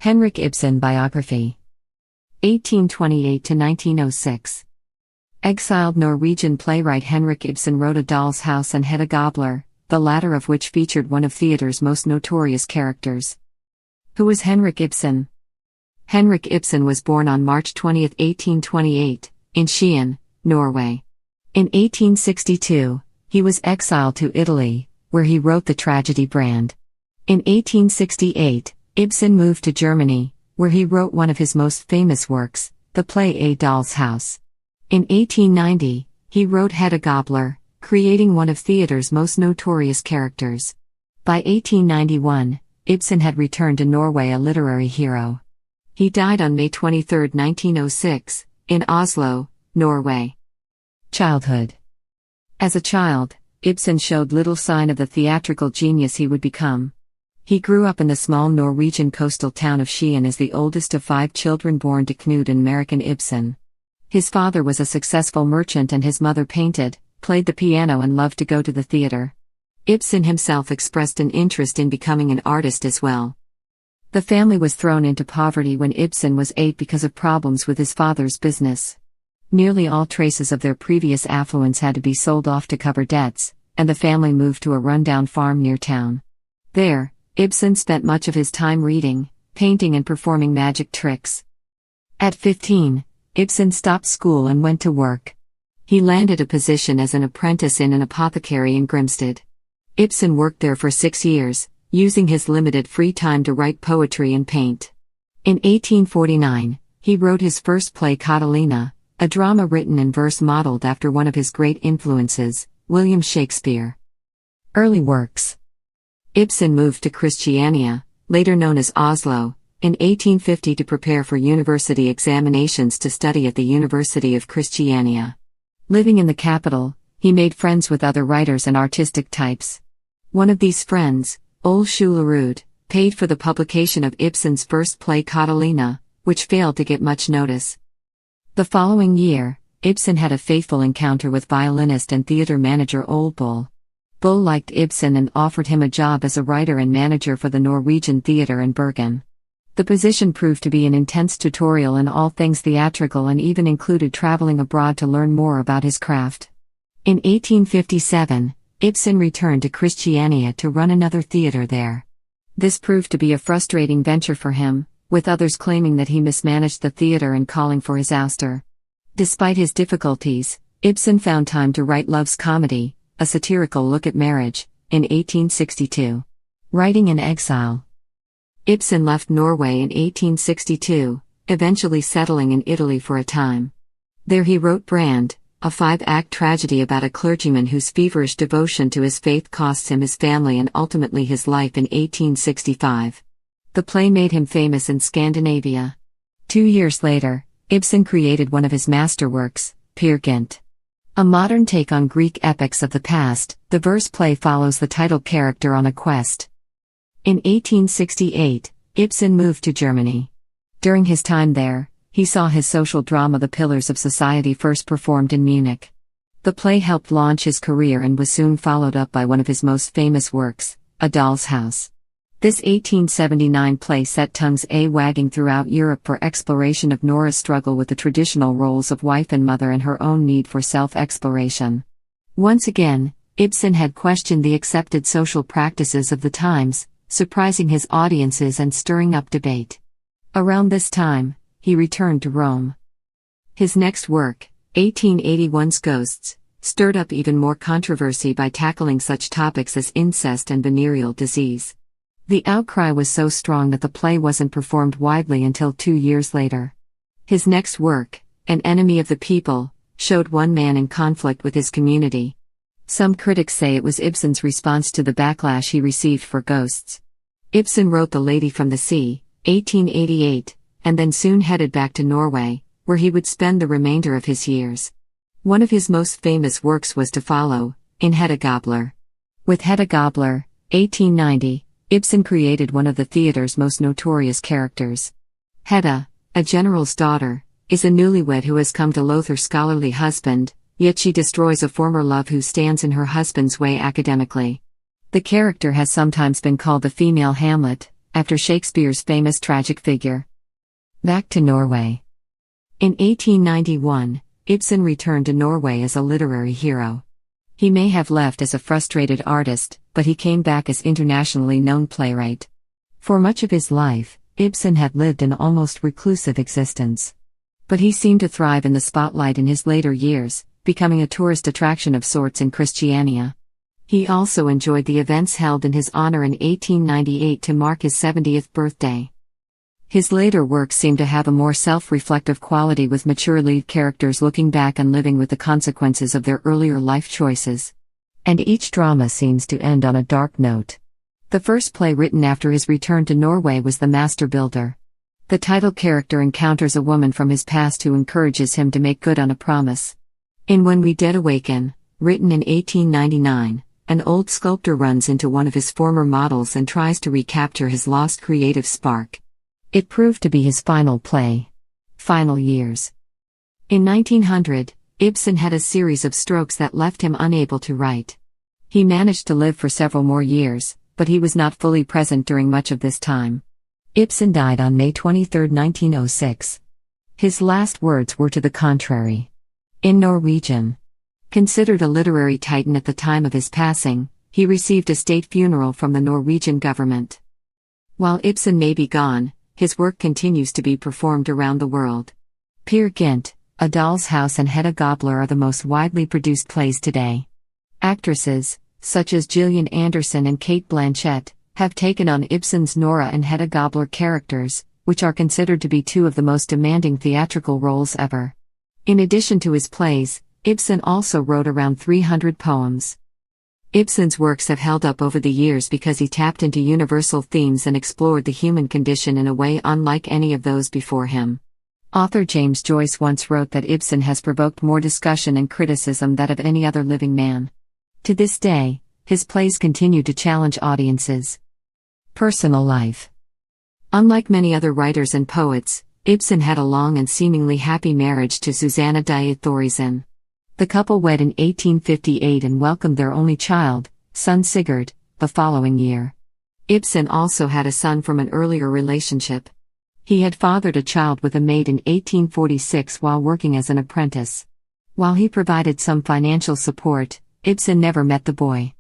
Henrik Ibsen Biography. 1828–1906. Exiled Norwegian playwright Henrik Ibsen wrote A Doll's House and Hedda Gabler, the latter of which featured one of theatre's most notorious characters. Who was Henrik Ibsen? Henrik Ibsen was born on March 20, 1828, in Skien, Norway. In 1862, he was exiled to Italy, where he wrote the tragedy Brand. In 1868, Ibsen moved to Germany, where he wrote one of his most famous works, the play A Doll's House. In 1890, he wrote Hedda Gabler, creating one of theatre's most notorious characters. By 1891, Ibsen had returned to Norway a literary hero. He died on May 23, 1906, in Oslo, Norway. Childhood. As a child, Ibsen showed little sign of the theatrical genius he would become. He grew up in the small Norwegian coastal town of Skien as the oldest of 5 children born to Knud and Marion Ibsen. His father was a successful merchant and his mother painted, played the piano and loved to go to the theater. Ibsen himself expressed an interest in becoming an artist as well. The family was thrown into poverty when Ibsen was 8 because of problems with his father's business. Nearly all traces of their previous affluence had to be sold off to cover debts, and the family moved to a rundown farm near town. There, Ibsen spent much of his time reading, painting and performing magic tricks. At 15, Ibsen stopped school and went to work. He landed a position as an apprentice in an apothecary in Grimstad. Ibsen worked there for 6 years, using his limited free time to write poetry and paint. In 1849, he wrote his first play Catalina, a drama written in verse modeled after one of his great influences, William Shakespeare. Early works. Ibsen moved to Christiania, later known as Oslo, in 1850 to prepare for university examinations to study at the University of Christiania. Living in the capital, he made friends with other writers and artistic types. One of these friends, Ole Schulerud, paid for the publication of Ibsen's first play Catalina, which failed to get much notice. The following year, Ibsen had a fateful encounter with violinist and theater manager Ole Bull. Bull liked Ibsen and offered him a job as a writer and manager for the Norwegian theater in Bergen. The position proved to be an intense tutorial in all things theatrical and even included traveling abroad to learn more about his craft. In 1857, Ibsen returned to Christiania to run another theater there. This proved to be a frustrating venture for him, with others claiming that he mismanaged the theater and calling for his ouster. Despite his difficulties, Ibsen found time to write Love's Comedy, a satirical look at marriage, in 1862. Writing in exile. Ibsen left Norway in 1862, eventually settling in Italy for a time. There he wrote Brand, a 5-act tragedy about a clergyman whose feverish devotion to his faith costs him his family and ultimately his life in 1865. The play made him famous in Scandinavia. 2 years later, Ibsen created one of his masterworks, Pierkind. A modern take on Greek epics of the past, the verse play follows the title character on a quest. In 1868, Ibsen moved to Germany. During his time there, he saw his social drama The Pillars of Society first performed in Munich. The play helped launch his career and was soon followed up by one of his most famous works, A Doll's House. This 1879 play set tongues a-wagging throughout Europe for exploration of Nora's struggle with the traditional roles of wife and mother and her own need for self-exploration. Once again, Ibsen had questioned the accepted social practices of the times, surprising his audiences and stirring up debate. Around this time, he returned to Rome. His next work, 1881's Ghosts, stirred up even more controversy by tackling such topics as incest and venereal disease. The outcry was so strong that the play wasn't performed widely until 2 years later. His next work, An Enemy of the People, showed one man in conflict with his community. Some critics say it was Ibsen's response to the backlash he received for Ghosts. Ibsen wrote The Lady from the Sea, 1888, and then soon headed back to Norway, where he would spend the remainder of his years. One of his most famous works was to follow, in Hedda Gabler. With Hedda Gabler, 1890, Ibsen created one of the theater's most notorious characters. Hedda, a general's daughter, is a newlywed who has come to loathe her scholarly husband, yet she destroys a former love who stands in her husband's way academically. The character has sometimes been called the female Hamlet, after Shakespeare's famous tragic figure. Back to Norway. In 1891, Ibsen returned to Norway as a literary hero. He may have left as a frustrated artist, but he came back as internationally known playwright. For much of his life, Ibsen had lived an almost reclusive existence. But he seemed to thrive in the spotlight in his later years, becoming a tourist attraction of sorts in Christiania. He also enjoyed the events held in his honor in 1898 to mark his 70th birthday. His later works seem to have a more self-reflective quality, with mature lead characters looking back and living with the consequences of their earlier life choices. And each drama seems to end on a dark note. The first play written after his return to Norway was The Master Builder. The title character encounters a woman from his past who encourages him to make good on a promise. In When We Dead Awaken, written in 1899, an old sculptor runs into one of his former models and tries to recapture his lost creative spark. It proved to be his final play. Final Years. In 1900, Ibsen had a series of strokes that left him unable to write. He managed to live for several more years, but he was not fully present during much of this time. Ibsen died on May 23, 1906. His last words were to the contrary. In Norwegian. Considered a literary titan at the time of his passing, he received a state funeral from the Norwegian government. While Ibsen may be gone, his work continues to be performed around the world. Pierkind, A Doll's House and Hedda Gabler are the most widely produced plays today. Actresses, such as Gillian Anderson and Cate Blanchett, have taken on Ibsen's Nora and Hedda Gabler characters, which are considered to be two of the most demanding theatrical roles ever. In addition to his plays, Ibsen also wrote around 300 poems. Ibsen's works have held up over the years because he tapped into universal themes and explored the human condition in a way unlike any of those before him. Author James Joyce once wrote that Ibsen has provoked more discussion and criticism than of any other living man. To this day, his plays continue to challenge audiences. Personal life. Unlike many other writers and poets, Ibsen had a long and seemingly happy marriage to Susanna Dia Thoresen. The couple wed in 1858 and welcomed their only child, son Sigurd, the following year. Ibsen also had a son from an earlier relationship. He had fathered a child with a maid in 1846 while working as an apprentice. While he provided some financial support, Ibsen never met the boy.